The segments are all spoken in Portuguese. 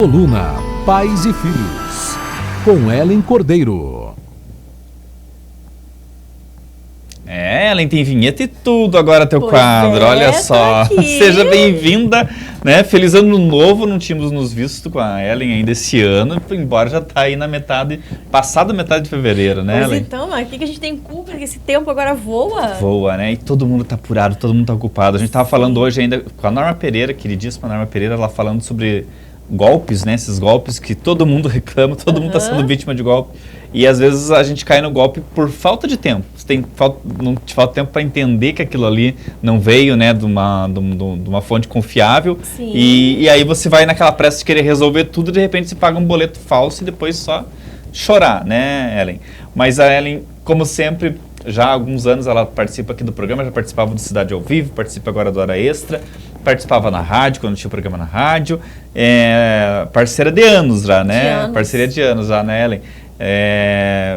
Coluna Pais e Filhos, com Ellen Cordeiro. Ellen tem vinheta e tudo agora teu quadro, olha só. Aqui. Seja bem-vinda, né? Feliz ano novo, não tínhamos nos visto com a Ellen ainda esse ano, embora já tá aí na metade, passada a metade de fevereiro, né, Mas Ellen? então, mas o que a gente tem culpa? Que esse tempo agora voa? Voa, né? E todo mundo tá apurado, todo mundo tá ocupado. A gente tava falando hoje ainda com a Norma Pereira, queridíssima Norma Pereira, ela falando sobre golpes, né? Esses golpes que todo mundo reclama, todo mundo tá sendo vítima de golpe. E às vezes a gente cai no golpe por falta de tempo. Não te falta tempo para entender que aquilo ali não veio, né, de uma fonte confiável. Sim. E aí você vai naquela pressa de querer resolver tudo e de repente você paga um boleto falso e depois só chorar, né, Ellen? Mas a Ellen, como sempre, já há alguns anos ela participa aqui do programa, já participava do Cidade ao Vivo, participa agora do Hora Extra, participava na rádio, quando tinha o programa na rádio, parceira de anos já, né? Parceria de anos já, né, Ellen?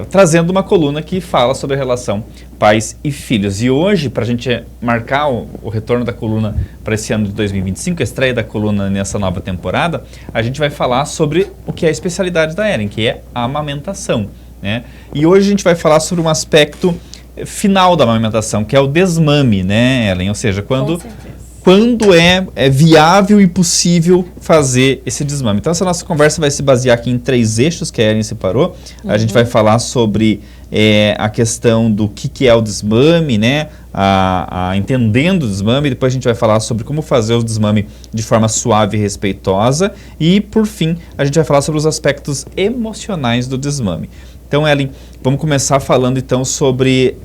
Trazendo uma coluna que fala sobre a relação pais e filhos. E hoje, para a gente marcar o retorno da coluna para esse ano de 2025, a estreia da coluna nessa nova temporada, a gente vai falar sobre o que é a especialidade da Ellen, que é a amamentação, né? E hoje a gente vai falar sobre um aspecto final da amamentação, que é o desmame, né, Ellen? Ou seja, quando é viável e possível fazer esse desmame. Então, essa nossa conversa vai se basear aqui em 3 eixos que a Ellen separou. A gente vai falar sobre a questão do que é o desmame, né? Entendendo o desmame. Depois a gente vai falar sobre como fazer o desmame de forma suave e respeitosa. E, por fim, a gente vai falar sobre os aspectos emocionais do desmame. Então, Ellen, vamos começar falando então sobre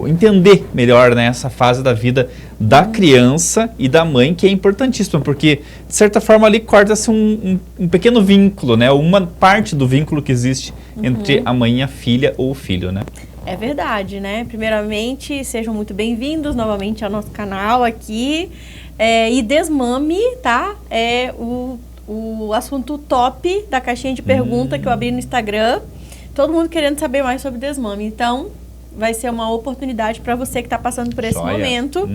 entender melhor, né, essa fase da vida da criança e da mãe, que é importantíssima, porque de certa forma ali corta-se um pequeno vínculo, né, uma parte do vínculo que existe entre a mãe e a filha ou o filho, né? É verdade, né? Primeiramente, sejam muito bem-vindos novamente ao nosso canal aqui. E desmame, tá? É o assunto top da caixinha de pergunta que eu abri no Instagram. Todo mundo querendo saber mais sobre desmame. Então, vai ser uma oportunidade para você que está passando por esse momento.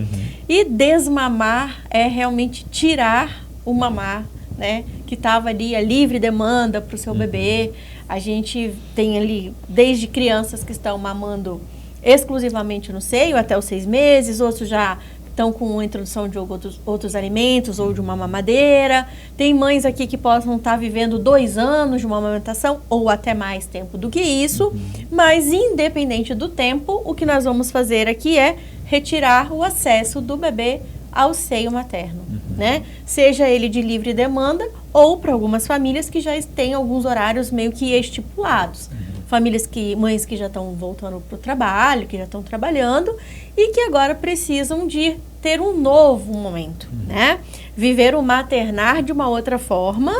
E desmamar é realmente tirar o mamar, né? Que estava ali a livre demanda para o seu bebê. A gente tem ali, desde crianças que estão mamando exclusivamente no seio, até os 6 meses, outros já estão com a introdução de outros alimentos ou de uma mamadeira. Tem mães aqui que possam estar vivendo 2 anos de uma amamentação ou até mais tempo do que isso, mas independente do tempo, o que nós vamos fazer aqui é retirar o acesso do bebê ao seio materno, né? Seja ele de livre demanda ou para algumas famílias que já têm alguns horários meio que estipulados. Mães que já estão voltando para o trabalho, que já estão trabalhando e que agora precisam de ter um novo momento, né? Viver o maternar de uma outra forma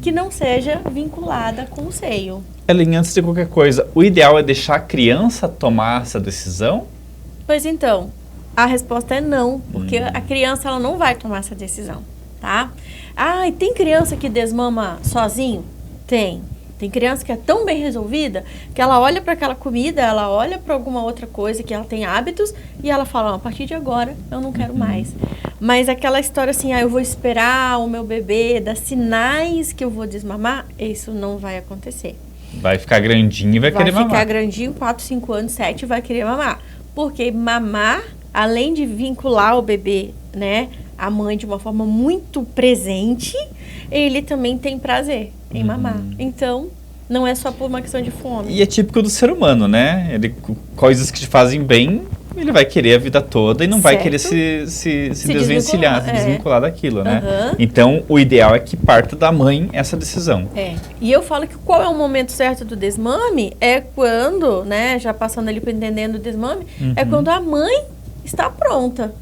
que não seja vinculada com o seio. Ellen, antes de qualquer coisa, o ideal é deixar a criança tomar essa decisão? Pois então, a resposta é não, porque a criança ela não vai tomar essa decisão, tá? E tem criança que desmama sozinho? Tem. Tem criança que é tão bem resolvida que ela olha para aquela comida, ela olha para alguma outra coisa que ela tem hábitos e ela fala, a partir de agora eu não quero mais. Mas aquela história assim, eu vou esperar o meu bebê dar sinais que eu vou desmamar, isso não vai acontecer. Vai ficar grandinho e vai querer mamar. Vai ficar grandinho, 4, 5 anos, 7, vai querer mamar. Porque mamar, além de vincular o bebê, né, a mãe de uma forma muito presente, ele também tem prazer em mamar. Então, não é só por uma questão de fome. E é típico do ser humano, né? Coisas que te fazem bem, ele vai querer a vida toda e não vai querer se desvencilhar, se desvincular daquilo, né? Então, o ideal é que parta da mãe essa decisão. E eu falo que qual é o momento certo do desmame? É quando, né, já passando ali para entendendo o desmame, é quando a mãe está pronta.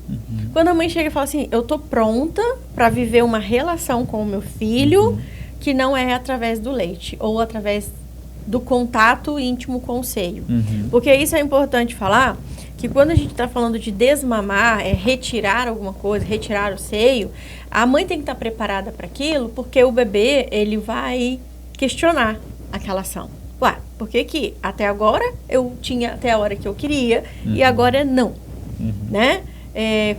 Quando a mãe chega e fala assim, eu tô pronta para viver uma relação com o meu filho que não é através do leite ou através do contato íntimo com o seio. Porque isso é importante falar, que quando a gente está falando de desmamar, retirar alguma coisa, retirar o seio, a mãe tem que estar preparada para aquilo, porque o bebê, ele vai questionar aquela ação. Por que até agora eu tinha até a hora que eu queria e agora não, né?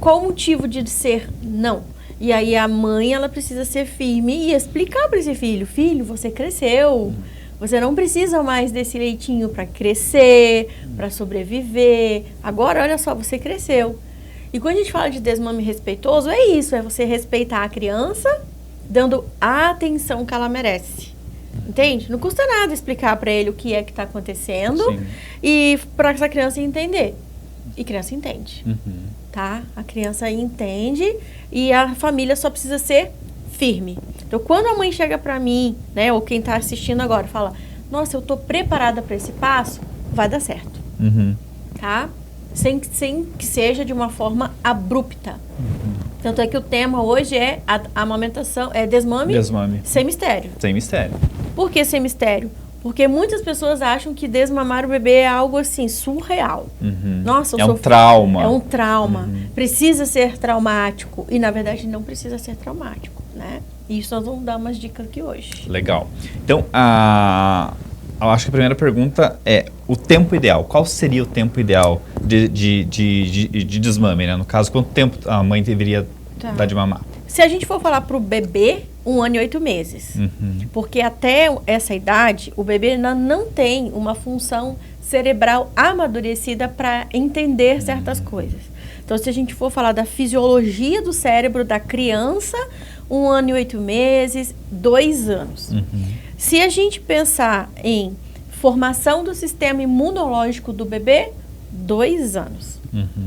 Qual o motivo de ser não? E aí a mãe, ela precisa ser firme e explicar para esse filho: filho, você cresceu, você não precisa mais desse leitinho para crescer, para sobreviver. Agora, olha só, você cresceu. E quando a gente fala de desmame respeitoso, é isso, é você respeitar a criança, dando a atenção que ela merece. Entende? Não custa nada explicar para ele o que é que está acontecendo. Sim. E para essa criança entender. E criança entende. Tá? A criança entende e a família só precisa ser firme. Então, quando a mãe chega para mim, né, ou quem está assistindo agora, fala: nossa, eu estou preparada para esse passo, vai dar certo. Tá? Sem que seja de uma forma abrupta. Tanto é que o tema hoje é a amamentação, é desmame sem mistério. Sem mistério. Por que sem mistério? Porque muitas pessoas acham que desmamar o bebê é algo assim, surreal. Nossa, um trauma. É um trauma. Precisa ser traumático. E, na verdade, não precisa ser traumático, né? E isso nós vamos dar umas dicas aqui hoje. Legal. Então, eu acho que a primeira pergunta é o tempo ideal. Qual seria o tempo ideal de desmame, né? No caso, quanto tempo a mãe deveria dar de mamar? Se a gente for falar para o bebê, 1 ano e 8 meses. Porque até essa idade, o bebê ainda não tem uma função cerebral amadurecida para entender certas coisas. Então, se a gente for falar da fisiologia do cérebro da criança, 1 ano e 8 meses, 2 anos. Se a gente pensar em formação do sistema imunológico do bebê, 2 anos,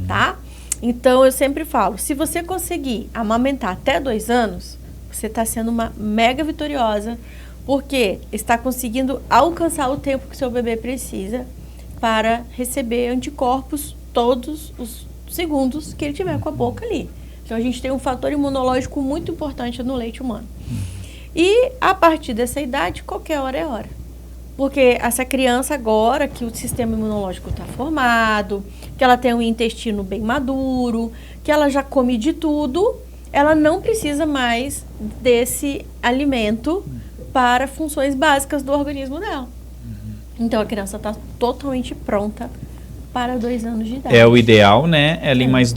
tá? Então, eu sempre falo, se você conseguir amamentar até 2 anos, você está sendo uma mega vitoriosa, porque está conseguindo alcançar o tempo que seu bebê precisa para receber anticorpos todos os segundos que ele tiver com a boca ali. Então, a gente tem um fator imunológico muito importante no leite humano. E, a partir dessa idade, qualquer hora é hora. Porque essa criança agora, que o sistema imunológico está formado, que ela tem um intestino bem maduro, que ela já come de tudo, ela não precisa mais desse alimento para funções básicas do organismo dela. Então, a criança está totalmente pronta para 2 anos de idade. É o ideal, né, Ellen? Mas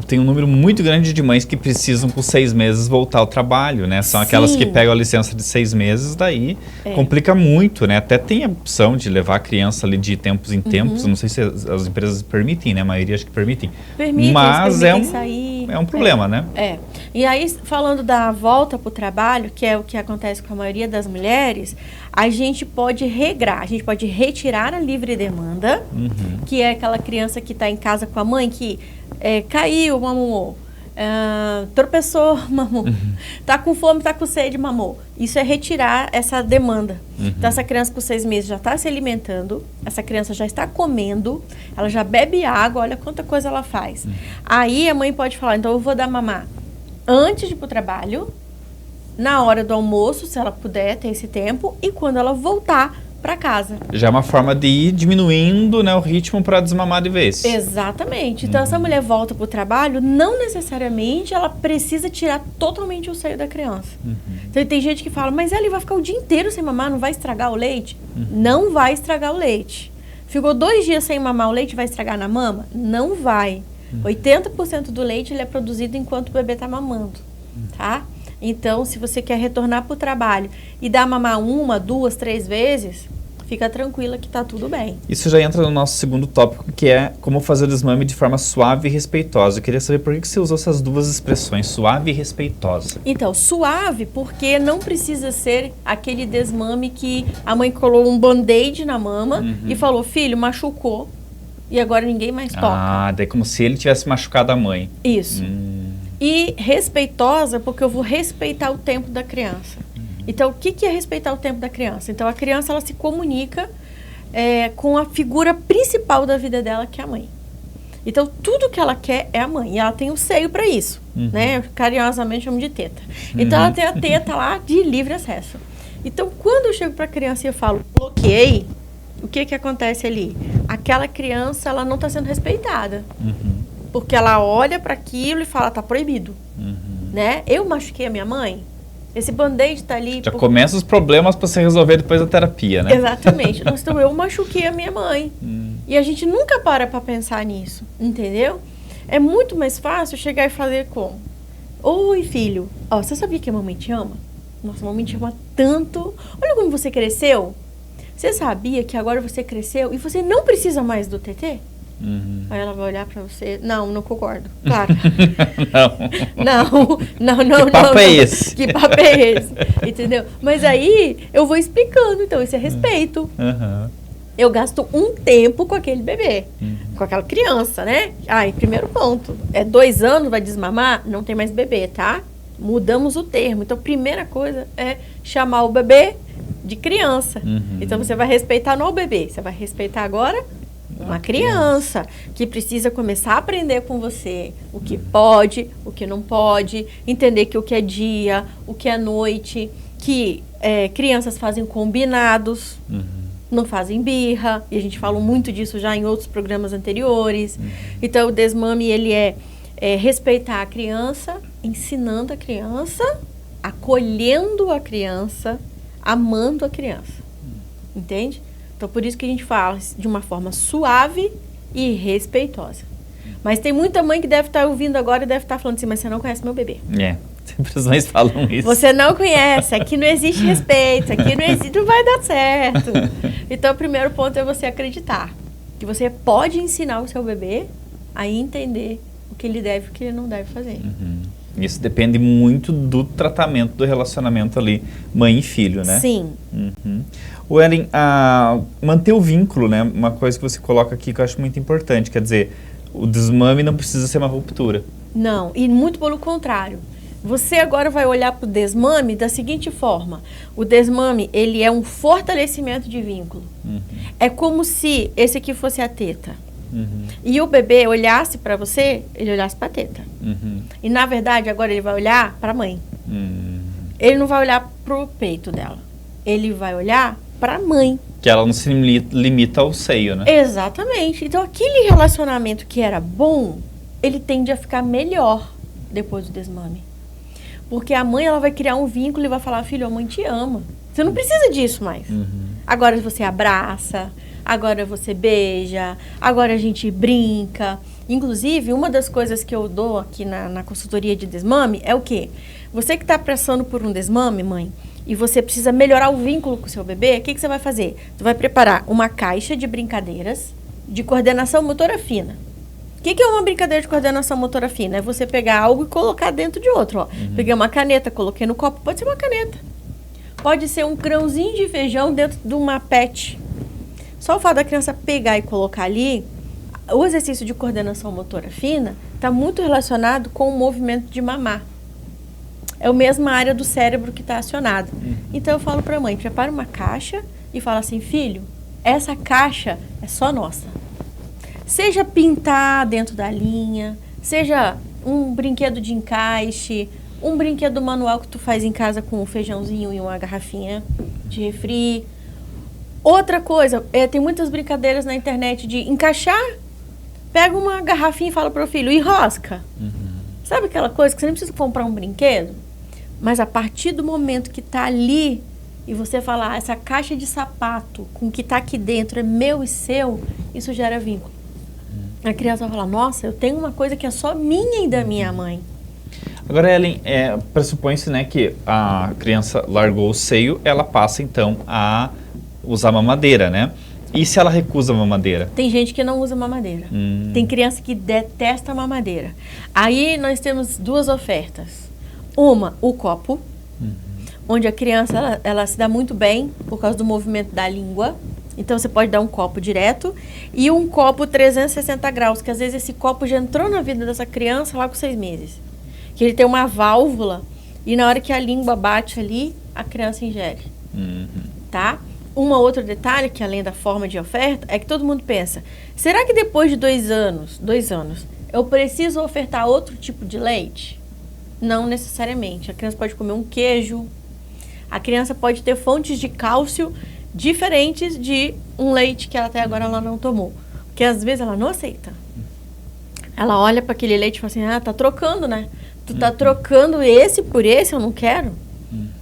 tem um número muito grande de mães que precisam com 6 meses voltar ao trabalho, né? São aquelas que pegam a licença de 6 meses, daí complica muito, né? Até tem a opção de levar a criança ali de tempos em tempos, não sei se as empresas permitem, né? A maioria acho que permitem. Mas é um problema, né? E aí, falando da volta para o trabalho, que é o que acontece com a maioria das mulheres, a gente pode regrar, a gente pode retirar a livre demanda, que é aquela criança que está em casa com a mãe, que caiu, mamou, tropeçou, mamou, tá com fome, tá com sede, mamou. Isso é retirar essa demanda. Então, essa criança com 6 meses já está se alimentando, essa criança já está comendo, ela já bebe água, olha quanta coisa ela faz. Aí a mãe pode falar: então eu vou dar mamar antes de ir pro trabalho, na hora do almoço, se ela puder ter esse tempo, e quando ela voltar para casa. Já é uma forma de ir diminuindo, né, o ritmo para desmamar de vez. Exatamente. Então, essa mulher volta para o trabalho, não necessariamente ela precisa tirar totalmente o seio da criança. Então, tem gente que fala: mas ele vai ficar o dia inteiro sem mamar, não vai estragar o leite? Não vai estragar o leite. Ficou 2 dias sem mamar, o leite vai estragar na mama? Não vai. 80% do leite ele é produzido enquanto o bebê está mamando, tá? Então, se você quer retornar para o trabalho e dar mamar 1, 2, 3 vezes, fica tranquila que está tudo bem. Isso já entra no nosso segundo tópico, que é como fazer o desmame de forma suave e respeitosa. Eu queria saber por que você usou essas duas expressões, suave e respeitosa. Então, suave porque não precisa ser aquele desmame que a mãe colou um band-aid na mama e falou: filho, machucou e agora ninguém mais toca. Daí como se ele tivesse machucado a mãe. Isso. E respeitosa porque eu vou respeitar o tempo da criança. Então, o que é respeitar o tempo da criança? Então, a criança ela se comunica com a figura principal da vida dela, que é a mãe. Então, tudo que ela quer é a mãe. E ela tem o seio para isso, né? Eu carinhosamente chamo de teta. Então, ela tem a teta lá de livre acesso. Então, quando eu chego para a criança e eu falo, bloqueei, o que acontece ali? Aquela criança, ela não está sendo respeitada. Porque ela olha para aquilo e fala: tá proibido. Né? Eu machuquei a minha mãe? Esse band-aid tá ali... Já começa os problemas para você resolver depois da terapia, né? Exatamente. Então, eu machuquei a minha mãe. E a gente nunca para pensar nisso, entendeu? É muito mais fácil chegar e fazer como? Oi, filho. Ó, você sabia que a mamãe te ama? Nossa, a mamãe te ama tanto. Olha como você cresceu. Você sabia que agora você cresceu e você não precisa mais do TT? Aí ela vai olhar pra você. Não concordo. Claro. Não. Que papo é esse? Que papo é esse? Entendeu? Mas aí eu vou explicando. Então, isso é respeito. Eu gasto um tempo com aquele bebê, com aquela criança, né? Primeiro ponto. 2 anos, vai desmamar, não tem mais bebê, tá? Mudamos o termo. Então, primeira coisa é chamar o bebê de criança. Então, você vai respeitar não o bebê, você vai respeitar agora uma criança que precisa começar a aprender com você o que pode, o que não pode, entender que o que é dia, o que é noite, que crianças fazem combinados, não fazem birra, e a gente falou muito disso já em outros programas anteriores. Então, o desmame, ele é respeitar a criança, ensinando a criança, acolhendo a criança, amando a criança. Entende? Então, por isso que a gente fala de uma forma suave e respeitosa. Mas tem muita mãe que deve estar ouvindo agora e deve estar falando assim, mas você não conhece meu bebê. Sempre as mães falam isso. Você não conhece, aqui não existe respeito, aqui não existe, não vai dar certo. Então, o primeiro ponto é você acreditar que você pode ensinar o seu bebê a entender o que ele deve e o que ele não deve fazer. Isso depende muito do tratamento do relacionamento ali, mãe e filho, né? Sim. O Ellen, manter o vínculo, né? Uma coisa que você coloca aqui que eu acho muito importante, quer dizer, o desmame não precisa ser uma ruptura. Não, e muito pelo contrário. Você agora vai olhar para o desmame da seguinte forma. O desmame, ele é um fortalecimento de vínculo. É como se esse aqui fosse a teta. E o bebê olhasse para você, ele olhasse para a teta. E, na verdade, agora ele vai olhar para a mãe. Ele não vai olhar para o peito dela. Ele vai olhar para a mãe. Que ela não se limita ao seio, né? Exatamente. Então, aquele relacionamento que era bom, ele tende a ficar melhor depois do desmame. Porque a mãe, ela vai criar um vínculo e vai falar, filho, a mãe te ama. Você não precisa disso mais. Agora você abraça, agora você beija, agora a gente brinca. Inclusive, uma das coisas que eu dou aqui na consultoria de desmame é o quê? Você que está passando por um desmame, mãe, e você precisa melhorar o vínculo com o seu bebê, o que você vai fazer? Você vai preparar uma caixa de brincadeiras de coordenação motora fina. O que é uma brincadeira de coordenação motora fina? É você pegar algo e colocar dentro de outro. Ó. Peguei uma caneta, coloquei no copo. Pode ser uma caneta. Pode ser um grãozinho de feijão dentro de uma pet. Só o fato da criança pegar e colocar ali, o exercício de coordenação motora fina está muito relacionado com o movimento de mamar. É a mesma área do cérebro que está acionada. Então, eu falo para a mãe, prepara uma caixa e fala assim, filho, essa caixa é só nossa. Seja pintar dentro da linha, seja um brinquedo de encaixe, um brinquedo manual que tu faz em casa com um feijãozinho e uma garrafinha de refri. Outra coisa, tem muitas brincadeiras na internet de encaixar, pega uma garrafinha e fala para o filho, enrosca. Sabe aquela coisa que você nem precisa comprar um brinquedo? Mas a partir do momento que está ali e você falar, essa caixa de sapato com o que está aqui dentro é meu e seu, isso gera vínculo. A criança vai falar, nossa, eu tenho uma coisa que é só minha e da minha mãe. Agora, Ellen, pressupõe-se, né, que a criança largou o seio, ela passa, então, a usar mamadeira, né? E se ela recusa a mamadeira? Tem gente que não usa mamadeira. Tem criança que detesta a mamadeira. Aí nós temos 2 ofertas. Uma, o copo, onde a criança ela se dá muito bem por causa do movimento da língua. Então, você pode dar um copo direto e um copo 360 graus, que às vezes esse copo já entrou na vida dessa criança lá com 6 meses. Que ele tem uma válvula e na hora que a língua bate ali, a criança ingere. Tá? Um outro detalhe, que além da forma de oferta, é que todo mundo pensa, será que depois de 2 anos, eu preciso ofertar outro tipo de leite? Não necessariamente. A criança pode comer um queijo, a criança pode ter fontes de cálcio diferentes de um leite que até agora ela não tomou. Porque às vezes ela não aceita. Ela olha para aquele leite e fala assim, tá trocando, né? Tu tá trocando esse por esse, eu não quero.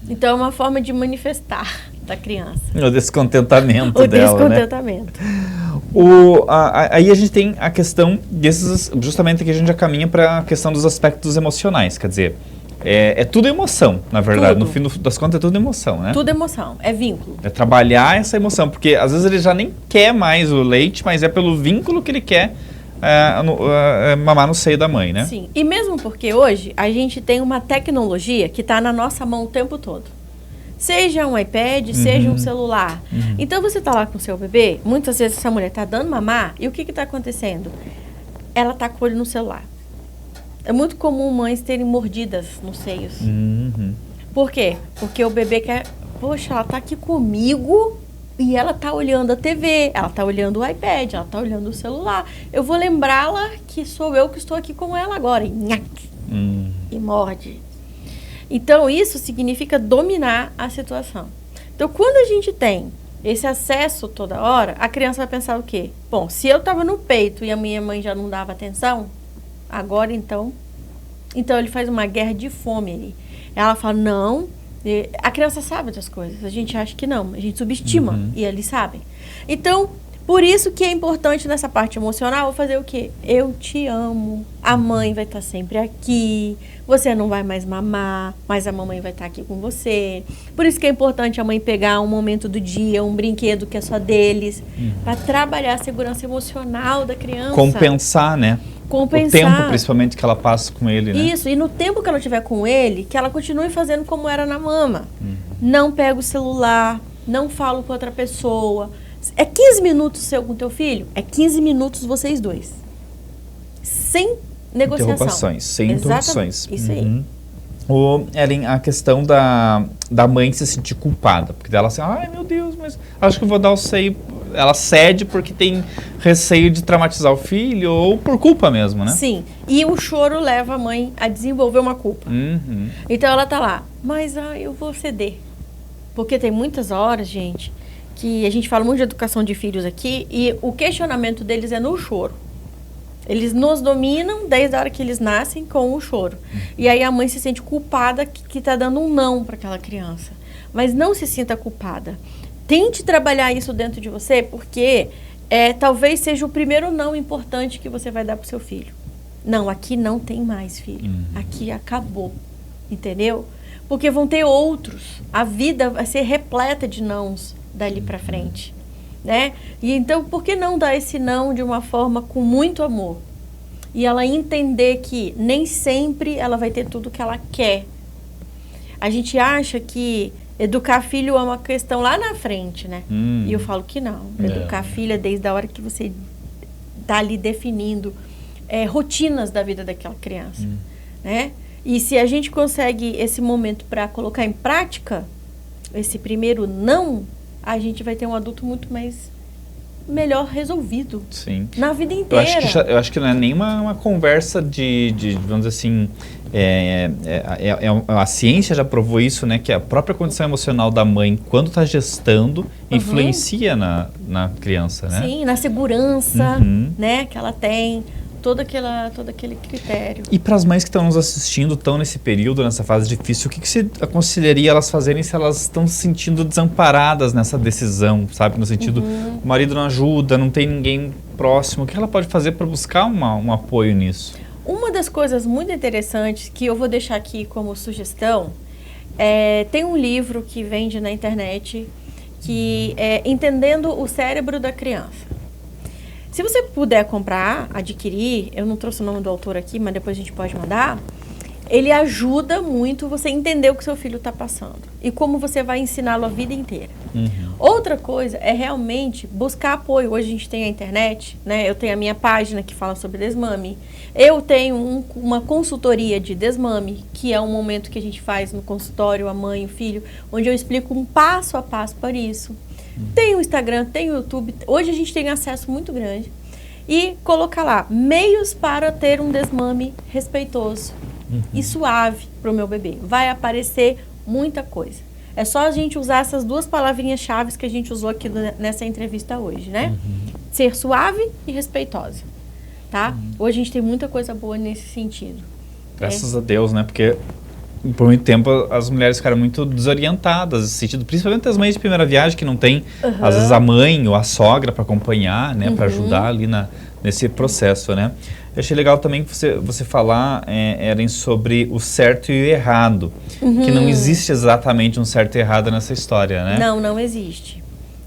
Então é uma forma de manifestar da criança. O descontentamento O dela, descontentamento. né? Aí a gente tem a questão desses, justamente que a gente já caminha para a questão dos aspectos emocionais, quer dizer, é tudo emoção, na verdade, Tudo. no fim das contas é tudo emoção, né? Tudo emoção, é vínculo. É trabalhar essa emoção, porque às vezes ele já nem quer mais o leite, mas é pelo vínculo que ele quer mamar no seio da mãe, né? Sim, e mesmo porque hoje a gente tem uma tecnologia que está na nossa mão o tempo todo. Seja um iPad, seja um celular. Então você está lá com o seu bebê, muitas vezes essa mulher está dando mamar, e o que está acontecendo? Ela está com o olho no celular. É muito comum mães terem mordidas nos seios. Por quê? Porque o bebê quer... Poxa, ela está aqui comigo e ela está olhando a TV, ela está olhando o iPad, ela está olhando o celular. Eu vou lembrá-la que sou eu que estou aqui com ela agora. E, e morde. Então, isso significa dominar a situação. Então, quando a gente tem esse acesso toda hora, a criança vai pensar o quê? Bom, se eu estava no peito e a minha mãe já não dava atenção, agora então ele faz uma guerra de fome ali. Ela fala, não, a criança sabe das coisas, a gente acha que não, a gente subestima e eles sabem. Então, por isso que é importante nessa parte emocional fazer o quê? Eu te amo, a mãe vai estar sempre aqui, você não vai mais mamar, mas a mamãe vai estar aqui com você. Por isso que é importante a mãe pegar um momento do dia, um brinquedo que é só deles, para trabalhar a segurança emocional da criança. Compensar, né? Compensar. O tempo, principalmente, que ela passa com ele, né? Isso, e no tempo que ela estiver com ele, que ela continue fazendo como era na mama. Não pega o celular, não fala com outra pessoa. É 15 minutos seu com teu filho? É 15 minutos vocês dois. Sem negociação. Interrupções, sem interrupções. Isso aí. Ellen, a questão da mãe se sentir culpada. Porque ela assim, ai meu Deus, mas acho que eu vou dar o seio. Ela cede porque tem receio de traumatizar o filho ou por culpa mesmo, né? Sim. E o choro leva a mãe a desenvolver uma culpa. Então ela tá lá, mas eu vou ceder. Porque tem muitas horas, gente, que a gente fala muito de educação de filhos aqui e o questionamento deles é no choro. Eles nos dominam desde a hora que eles nascem com o choro. E aí a mãe se sente culpada que tá dando um não para aquela criança. Mas não se sinta culpada. Tente trabalhar isso dentro de você, porque talvez seja o primeiro não importante que você vai dar para o seu filho. Não, aqui não tem mais, filho. Aqui acabou. Entendeu? Porque vão ter outros. A vida vai ser repleta de nãos dali para frente. Né? E então, por que não dar esse não de uma forma com muito amor? E ela entender que nem sempre ela vai ter tudo que ela quer. A gente acha que educar filho é uma questão lá na frente, né? E eu falo que não. Educar filho é desde a hora que você está ali definindo rotinas da vida daquela criança. Né? E se a gente consegue esse momento para colocar em prática, esse primeiro não, a gente vai ter um adulto muito melhor resolvido. Sim. Na vida inteira. Eu acho que não é nem uma conversa de vamos dizer assim, a ciência já provou isso, né? Que a própria condição emocional da mãe, quando está gestando, influencia na criança, né? Sim, na segurança, né? Que ela tem. Todo aquele critério. E para as mães que estão nos assistindo, estão nesse período, nessa fase difícil, o que você aconselharia elas fazerem se elas estão se sentindo desamparadas nessa decisão, sabe? No sentido, o marido não ajuda, não tem ninguém próximo. O que ela pode fazer para buscar um apoio nisso? Uma das coisas muito interessantes que eu vou deixar aqui como sugestão, tem um livro que vende na internet que é Entendendo o Cérebro da Criança. Se você puder comprar, adquirir, eu não trouxe o nome do autor aqui, mas depois a gente pode mandar, ele ajuda muito você entender o que seu filho está passando e como você vai ensiná-lo a vida inteira. Outra coisa é realmente buscar apoio. Hoje a gente tem a internet, né? Eu tenho a minha página que fala sobre desmame. Eu tenho uma consultoria de desmame, que é um momento que a gente faz no consultório, a mãe e o filho, onde eu explico um passo a passo para isso. Tem o Instagram, tem o YouTube. Hoje a gente tem acesso muito grande. E colocar lá, meios para ter um desmame respeitoso e suave para o meu bebê. Vai aparecer muita coisa. É só a gente usar essas duas palavrinhas-chave que a gente usou aqui nessa entrevista hoje, né? Ser suave e respeitosa, tá? Hoje a gente tem muita coisa boa nesse sentido. Graças a Deus, né? Porque por muito tempo as mulheres ficaram muito desorientadas nesse sentido, principalmente as mães de primeira viagem que não tem, às vezes, a mãe ou a sogra para acompanhar, né, para ajudar ali nesse processo, né? Eu achei legal também que você falar, Ellen, sobre o certo e o errado, que não existe exatamente um certo e errado nessa história, né? Não existe.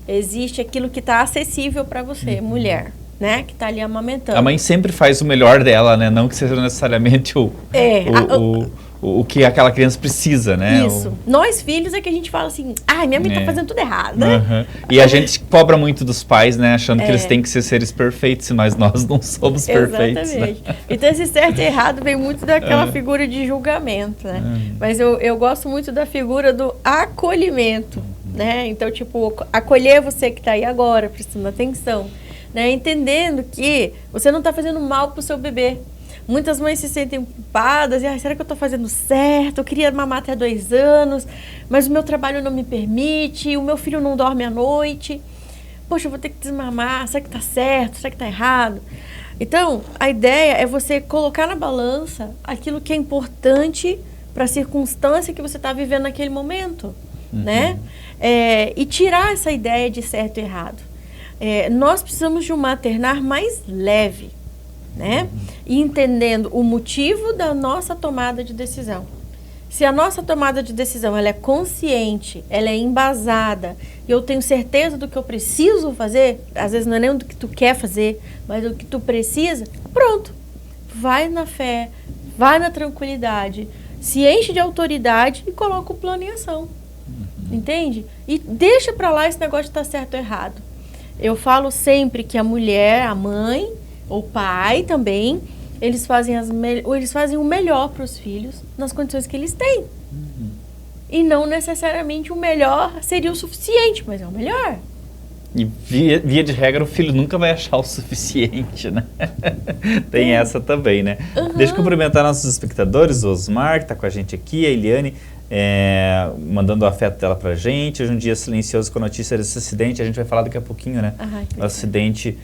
Existe aquilo que está acessível para você, mulher, né? Que está ali amamentando. A mãe sempre faz o melhor dela, né? Não que seja necessariamente o que aquela criança precisa, né? Isso. Nós, filhos, é que a gente fala assim, minha mãe tá fazendo tudo errado, né? E a gente cobra muito dos pais, né? Achando que eles têm que ser seres perfeitos, mas nós não somos perfeitos. Exatamente. Né? Então, esse certo e errado vem muito daquela figura de julgamento, né? Mas eu gosto muito da figura do acolhimento, né? Então, tipo, acolher você que tá aí agora, prestando atenção, né? Entendendo que você não tá fazendo mal pro seu bebê. Muitas mães se sentem culpadas, será que eu estou fazendo certo? Eu queria mamar até 2 anos, mas o meu trabalho não me permite, o meu filho não dorme à noite. Poxa, eu vou ter que desmamar, será que está certo? Será que está errado? Então, a ideia é você colocar na balança aquilo que é importante para a circunstância que você está vivendo naquele momento, né? E tirar essa ideia de certo e errado. Nós precisamos de um maternar mais leve, né? E entendendo o motivo da nossa tomada de decisão. Se a nossa tomada de decisão ela é consciente, ela é embasada, e eu tenho certeza do que eu preciso fazer, às vezes não é nem do que tu quer fazer, mas do que tu precisa, pronto. Vai na fé, vai na tranquilidade, se enche de autoridade e coloca o plano em ação. Entende? E deixa pra lá esse negócio de estar certo ou errado. Eu falo sempre que a mulher, a mãe, o pai também, eles fazem o melhor para os filhos nas condições que eles têm. E não necessariamente o melhor seria o suficiente, mas é o melhor. E via de regra o filho nunca vai achar o suficiente, né? Tem essa também, né? Deixa eu cumprimentar nossos espectadores, o Osmar, que está com a gente aqui, a Eliane, mandando o afeto dela pra gente. Hoje um dia silencioso com a notícia desse acidente, a gente vai falar daqui a pouquinho, né? O acidente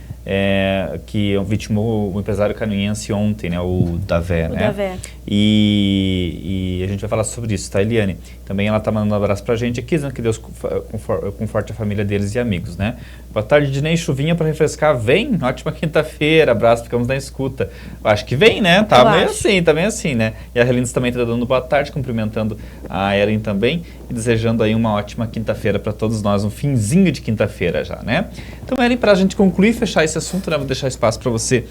que vitimou o empresário canoense ontem, né? O Davé, né? Davé. E a gente vai falar sobre isso, tá, Eliane? Também ela tá mandando um abraço pra gente aqui, dizendo que Deus conforte a família deles e amigos, né? Boa tarde, Dinei, chuvinha pra refrescar, vem? Ótima quinta-feira, abraço, ficamos na escuta. Eu acho que vem, né? Tá meio assim, né? E a Helines também tá dando boa tarde, cumprimentando a Ellen também e desejando aí uma ótima quinta-feira para todos nós, um finzinho de quinta-feira já, né? Então, Ellen, para a gente concluir e fechar esse assunto, né, vou deixar espaço para você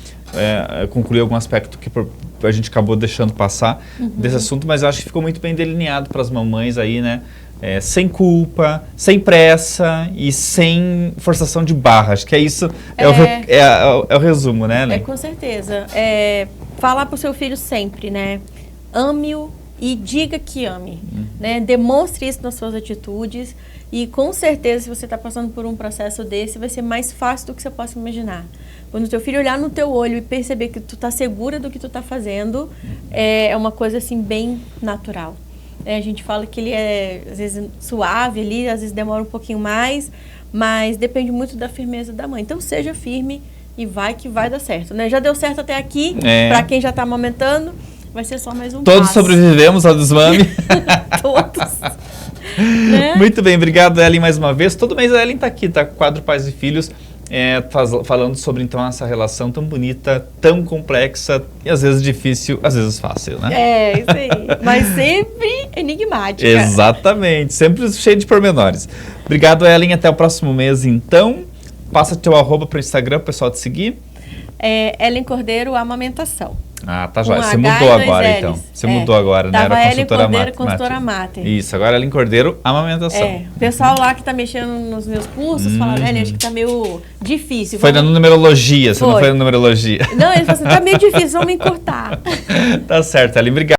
concluir algum aspecto que a gente acabou deixando passar desse assunto, mas eu acho que ficou muito bem delineado para as mamães aí, né? Sem culpa, sem pressa e sem forçação de barra. Acho que é isso, é o resumo, né, Ellen? Com certeza. Falar para o seu filho sempre, né? Ame-o e diga que ame, né? Demonstre isso nas suas atitudes e com certeza se você está passando por um processo desse vai ser mais fácil do que você possa imaginar. Quando o teu filho olhar no teu olho e perceber que tu tá segura do que tu tá fazendo, é uma coisa assim bem natural. A gente fala que ele é às vezes suave ali, às vezes demora um pouquinho mais, mas depende muito da firmeza da mãe. Então seja firme e vai que vai dar certo, né? Já deu certo até aqui, para quem já está amamentando. Vai ser só mais um Todos passo. sobrevivemos ao desmame. Todos. Né? Muito bem, obrigado, Ellen, mais uma vez. Todo mês a Ellen está aqui, tá com o quadro Pais e Filhos, falando sobre então essa relação tão bonita, tão complexa e às vezes difícil, às vezes fácil, né? Isso aí. Mas sempre enigmática. Exatamente, sempre cheio de pormenores. Obrigado, Ellen, até o próximo mês, então. Passa teu @ para o Instagram, pro pessoal te seguir. Ellen Cordeiro, amamentação. Ah, tá jóia. Você mudou agora, então. Você mudou agora, né? Era consultora Mater. Isso, agora Ellen Cordeiro, amamentação. O pessoal lá que tá mexendo nos meus cursos fala, Ellen, acho que tá meio difícil. Foi na numerologia, você não foi na numerologia. Não, ele falou assim, tá meio difícil, vamos encurtar. Tá certo, Ellen, obrigado.